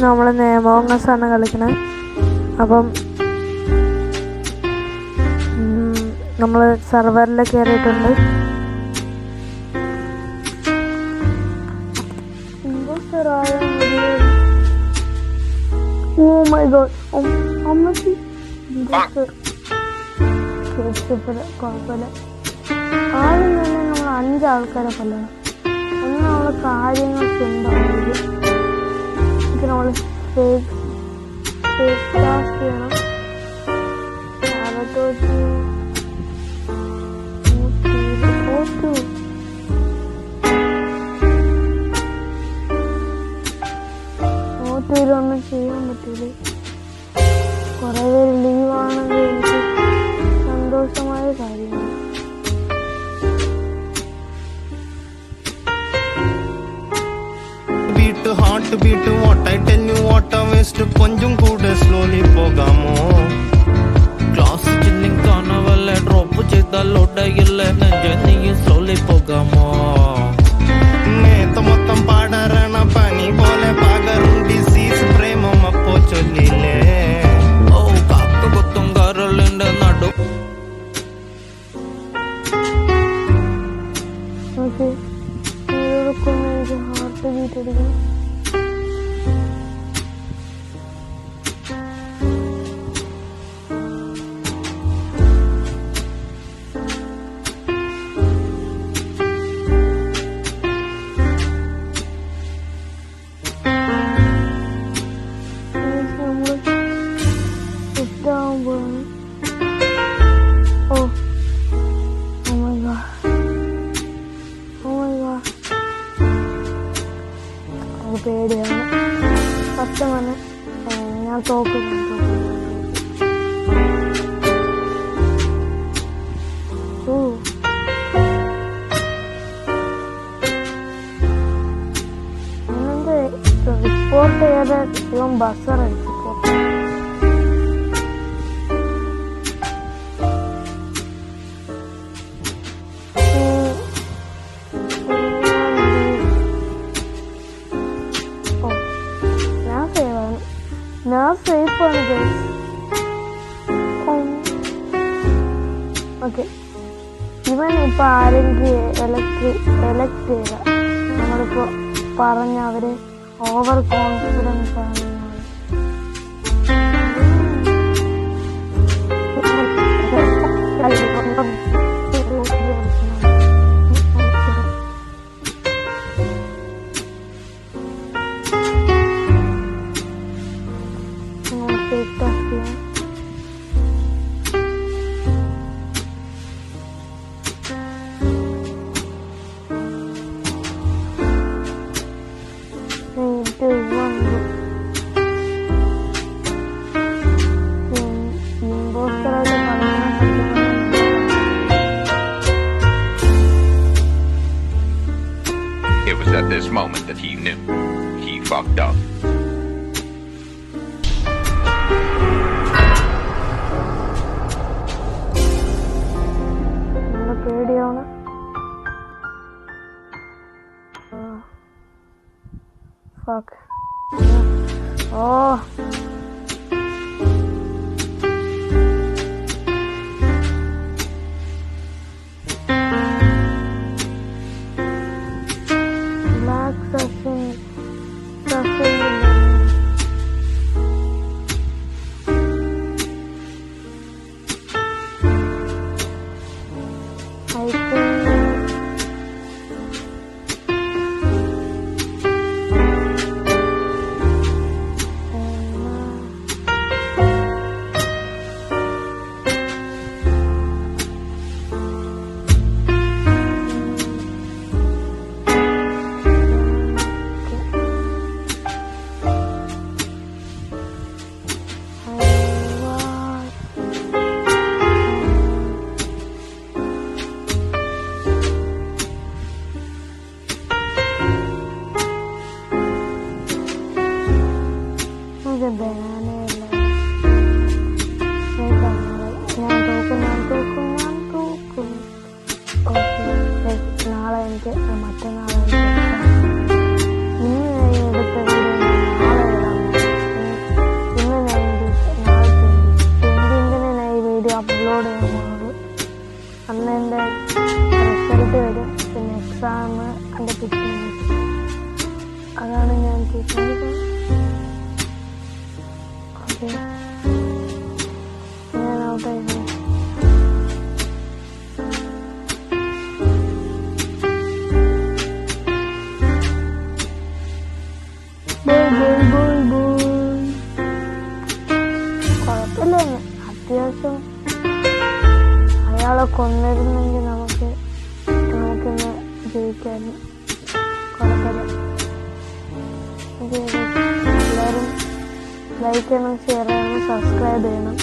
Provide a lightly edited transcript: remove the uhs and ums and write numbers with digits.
നമ്മൾ നേമോങ്ങസ് ആണ് കളിക്കണത്. അപ്പം നമ്മൾ സെർവറിൽ കയറിയിട്ടുണ്ട്. ഓ മൈ ഗോഡ്, അമ്മച്ചി കുഴപ്പമില്ല. ആദ്യം തന്നെ നമ്മൾ 5 ആൾക്കാരെ കൊല്ലണം. എന്നുള്ള കാര്യങ്ങളൊക്കെ ഉണ്ടാവുന്നത് നമ്മൾ ചെയ്യണം. ഒന്നും ചെയ്യാൻ പറ്റൂല. കുറെ പേര് ലീവാണെങ്കിൽ എനിക്ക് സന്തോഷമായ കാര്യമാണ്. Heart beat what I tell you what ആ വേസ്റ്റ് കൊഞ്ചും കൂടെ സ്ലോലി പോകാമോ? ക്ലാസ് ചില്ലിങ് കാണവല്ലേ ഡ്രോപ്പ് ചെയ്താൽ ഒടയില്ലേ നെഞ്ച നീ സ്ലോലി പോകാമോ? മേത്ത മൊത്തം പാടരണ പനി പോലെ പകരും ഡിസീസ് പ്രേമം അപ്പോ ചൊല്ലില്ലേ? ഓ കാക്ക കൊത്തും കരളിന്റെ നടു ഹാർട്ട് ബീറ്റ് എടുക്കണം. പേടിയാണ് സത്യമാണ്. ഞാൻ തോക്കുന്നു. റിപ്പോർട്ട് ചെയ്യാതെ ഇവൻ ബസ്സറടിച്ചു. ഞാൻ സേഫാണ് ഗൈസ്. ഓക്കെ, ഇവൻ ഇപ്പം ആരെങ്കിലും എലക്ട് ചെയ്ത നമ്മളിപ്പോൾ പറഞ്ഞ അവര് ഓവർ കോൺഫിഡൻസ് ആണ്. It was at this moment that he knew he fucked up. പേടിയാണ്. Fuck. Oh. Black session. നാളെ എനിക്ക് മറ്റന്നാളെ ഇന്ന് എടുത്ത വീഡിയോ നാളെ ഓക്കെ, ഞാൻ ഔട്ടായി. കുഴപ്പമില്ല, അത്യാവശ്യം അയാളെ കൊന്നിരുന്നെങ്കിൽ നമുക്കിന്ന് ജയിക്കാനും കുഴപ്പമില്ല. എല്ലാവരും ലൈക്ക് ചെയ്യണം, ഷെയർ ചെയ്യണം, സബ്സ്ക്രൈബ് ചെയ്യണം.